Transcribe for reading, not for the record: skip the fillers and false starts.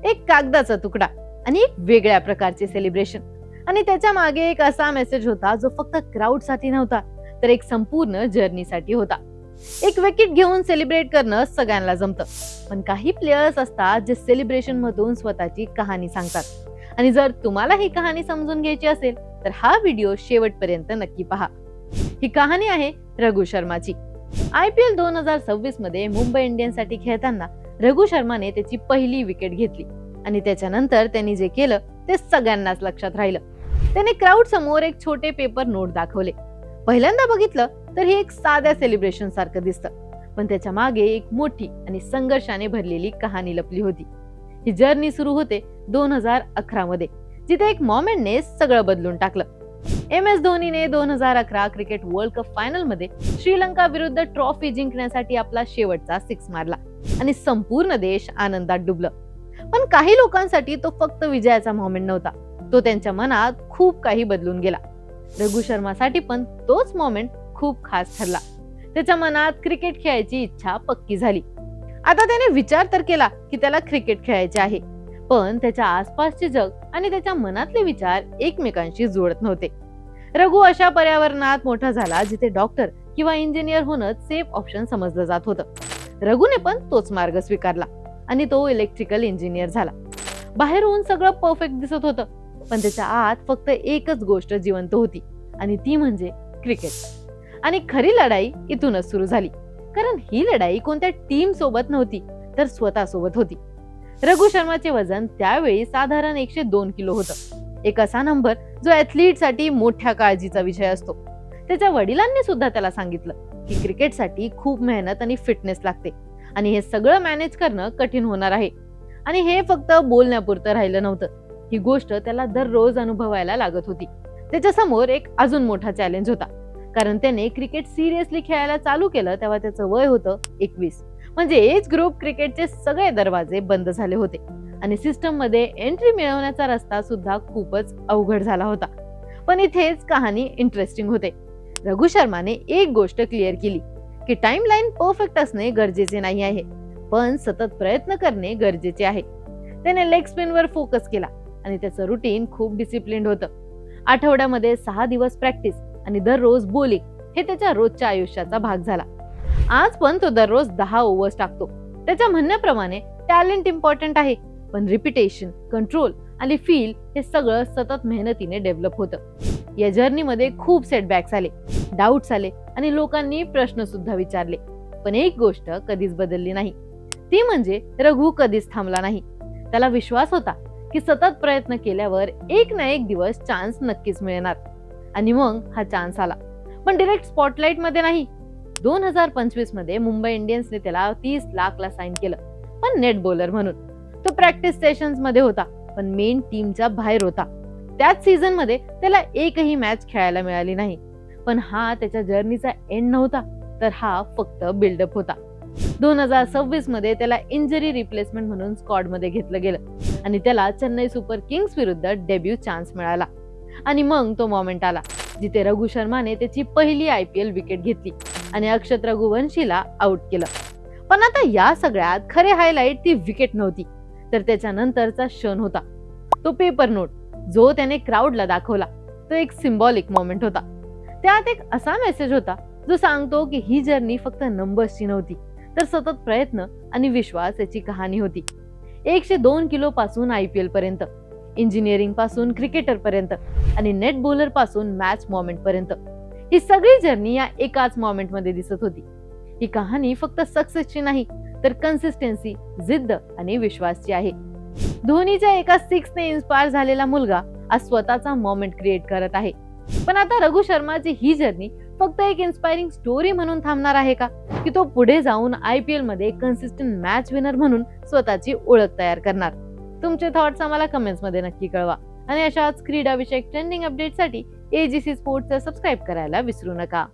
एक कागदाचा तुकडा आणि एक वेगळ्या प्रकारचे सेलिब्रेशन. आणि त्याच्या मागे एक असा मेसेज होता जो फक्त क्राऊड साठी नव्हता, तर एक संपूर्ण जर्नीसाठी होता. एक विकेट घेऊन सेलिब्रेट करणं सगळ्यांना जमतं, पण काही प्लेयर्स असतात जे सेलिब्रेशन मधून स्वतःची कहाणी सांगतात. आणि जर तुम्हाला ही कहाणी समजून घ्यायची असेल तर हा व्हिडिओ शेवटपर्यंत नक्की पहा. ही कहाणी आहे रघु शर्माची. IPL 2026 मध्ये मुंबई इंडियन्स साठी खेळताना रघु शर्माने त्याची पहिली विकेट घेतली आणि त्याच्यानंतर त्यांनी जे केलं ते सगळ्यांनाच लक्षात राहिलं. त्याने क्राऊड समोर एक छोटे पेपर नोट दाखवले. पहिल्यांदा बघितलं तर हे एक साध्या सेलिब्रेशन सारखं दिसतं, पण त्याच्या मागे एक मोठी आणि संघर्षाने भरलेली कहाणी लपली होती. ही जर्नी सुरू होते 2011 मध्ये, जिथे एक मोमेंटने सगळं बदलून टाकलं. MS धोनीने 2011 क्रिकेट वर्ल्ड कप फायनल मध्ये श्रीलंका विरुद्ध ट्रॉफी जिंकण्यासाठी आपला शेवटचा सिक्स मारला आणि संपूर्ण देश आनंदात डुबलं. पण काही लोकांसाठी तो फक्त विजयाचा मोमेंट नव्हता, तो त्यांच्या मनात खूप काही बदलून गेला. रघु शर्मासाठी पण तोच मोमेंट खूप खास ठरला. त्याच्या मनात क्रिकेट खेळायची इच्छा पक्की झाली. आता त्याने विचार तर केला की त्याला क्रिकेट खेळायचे आहे, पण त्याच्या आसपासचे जग आणि त्याच्या मनातले विचार एकमेकांशी जुळत नव्हते. रघु अशा पर्यावरणात मोठा झाला जिथे डॉक्टर किंवा इंजिनियर होणं सेफ ऑप्शन समजलं जात होतं. रघुने पण तोच मार्ग स्वीकारला आणि तो इलेक्ट्रिकल इंजिनियर झाला. बाहेरून सगळं परफेक्ट दिसत होतं, पण त्याच्या आत फक्त एकच गोष्ट जिवंत होती आणि ती म्हणजे क्रिकेट. आणि खरी लढाई इथूनच सुरू झाली, कारण ही लढाई कोणत्या टीम सोबत नव्हती तर स्वतः सोबत होती. रघु शर्माचे वजन त्यावेळी साधारण 102 किलो होतं, एक असा नंबर जो ऍथलीट साठी मोठ्या काळजीचा विषय असतो. त्याच्या वडिलांनी सुद्धा त्याला सांगितलं की क्रिकेटसाठी खूप मेहनत आणि फिटनेस लागते आणि हे सगळं मॅनेज करणं कठीण होणार आहे. आणि हे फक्त बोलण्यापुरतं राहिलं नव्हतं, ही गोष्ट त्याला दररोज अनुभवायला लागत होती. त्याच्या समोर एक अजून मोठा चॅलेंज होता, कारण त्याने क्रिकेट सिरियसली खेळायला चालू केलं तेव्हा त्याचं वय होतं 21. म्हणजे एज ग्रुप क्रिकेटचे सगळे दरवाजे बंद झाले होते आणि सिस्टम मध्ये एंट्री मिळवण्याचा रस्ता सुद्धा खूपच अवघड झाला होता. पण इथेच कहाणी इंटरेस्टिंग होते. रघु शर्माने एक गोष्ट क्लिअर केली की टाइमलाईन परफेक्ट असणे गरजेचे नाही आहे, पण सतत प्रयत्न करणे गरजेचे आहे. त्याने लेग स्पिनवर फोकस केला आणि त्याचं रुटीन खूप डिसिप्लिन्ड होतं. आठवड्यामध्ये 6 दिवस प्रॅक्टिस आणि दररोज बॉलिंग हे त्याच्या रोजच्या आयुष्याचा भाग झाला. आज पण तो दररोज 10 ओव्हर्स टाकतो. त्याच्या म्हणण्याप्रमाणे टॅलेंट इम्पॉर्टंट आहे, पण रिपिटेशन, कंट्रोल आणि फील हे सगळं सतत मेहनतीने डेव्हलप होतं. या जर्नीमध्ये खूप सेटबॅक्स आले, डाऊट्स आले आणि लोकांनी प्रश्न सुद्धा विचारले, पण एक गोष्ट कधीच बदलली नाही, ती म्हणजे रघु कधीच थांबला नाही. त्याला विश्वास होता की सतत प्रयत्न केल्यावर एक ना एक दिवस चान्स नक्कीच मिळणार. आणि मग हा चान्स आला, पण डिरेक्ट स्पॉटलाइट मध्ये नाही. 2025 मध्ये मुंबई इंडियन्सने त्याला 30 लाखला साइन केलं, पण नेट बॉलर म्हणून. तो प्रॅक्टिस सेशन्स मध्ये होता, पण मेन टीमच्या बाहेर होता. त्याच सीझन मध्ये त्याला एकही मॅच खेळायला मिळाली नाही. पण हा त्याच्या जर्नीचा एंड नव्हता, तर हा फक्त बिल्डअप होता. 2026 मध्ये त्याला इंजरी रिप्लेसमेंट म्हणून स्क्वॉड मध्ये घेतलं गेलं आणि त्याला चेन्नई सुपर किंग्स विरुद्ध डेब्यू चान्स मिळाला. आणि मग तो मोमेंट आला जिथे रघु शर्माने त्याची पहिली IPL विकेट घेतली आणि अक्षत रघुवंशीला आउट केलं. पण आता या सगळ्यात खरे हायलाइट ती विकेट नव्हती, तर त्याच्या नंतरचा क्षण होता. तो पेपर नोट जो त्याने क्राऊडला दाखवला, तो एक सिम्बॉलिक मोमेंट होता. त्यात एक असा मेसेज होता जो सांगतो की ही जर्नी फक्त नंबर्सची नव्हती, तर सतत प्रयत्न आणि विश्वास याची कहाणी होती. 102 किलो पासून IPL पर्यंत, इंजिनिअरिंग पासून क्रिकेटर पर्यंत आणि नेट बॉलर पासून मॅच मोमेंट पर्यंत, ही सगळी जर्नी या एकाच मोमेंट मध्ये दिसत होती. ही कहाणी फक्त सक्सेसची नाही, तर कन्सिस्टन्सी, जिद्द आणि विश्वासची आहे. धोनीच्या एका सिक्सने इन्स्पायर झालेला मुलगा आज स्वतःचा मोमेंट क्रिएट करत आहे. पण आता रघु शर्माची ही जर्नी फक्त एक इन्स्पायरिंग स्टोरी म्हणून थांबणार आहे का, की तो पुढे जाऊन IPL मध्ये कन्सिस्टंट मॅच विनर म्हणून स्वतःची ओळख तयार करणार? तुमचे थॉट्स आम्हाला कमेंट्स मध्ये नक्की कळवा आणि अशाच क्रीडा विषयक ट्रेंडिंग अपडेटसाठी AGC स्पोर्ट्सला सबस्क्राईब करायला विसरू नका.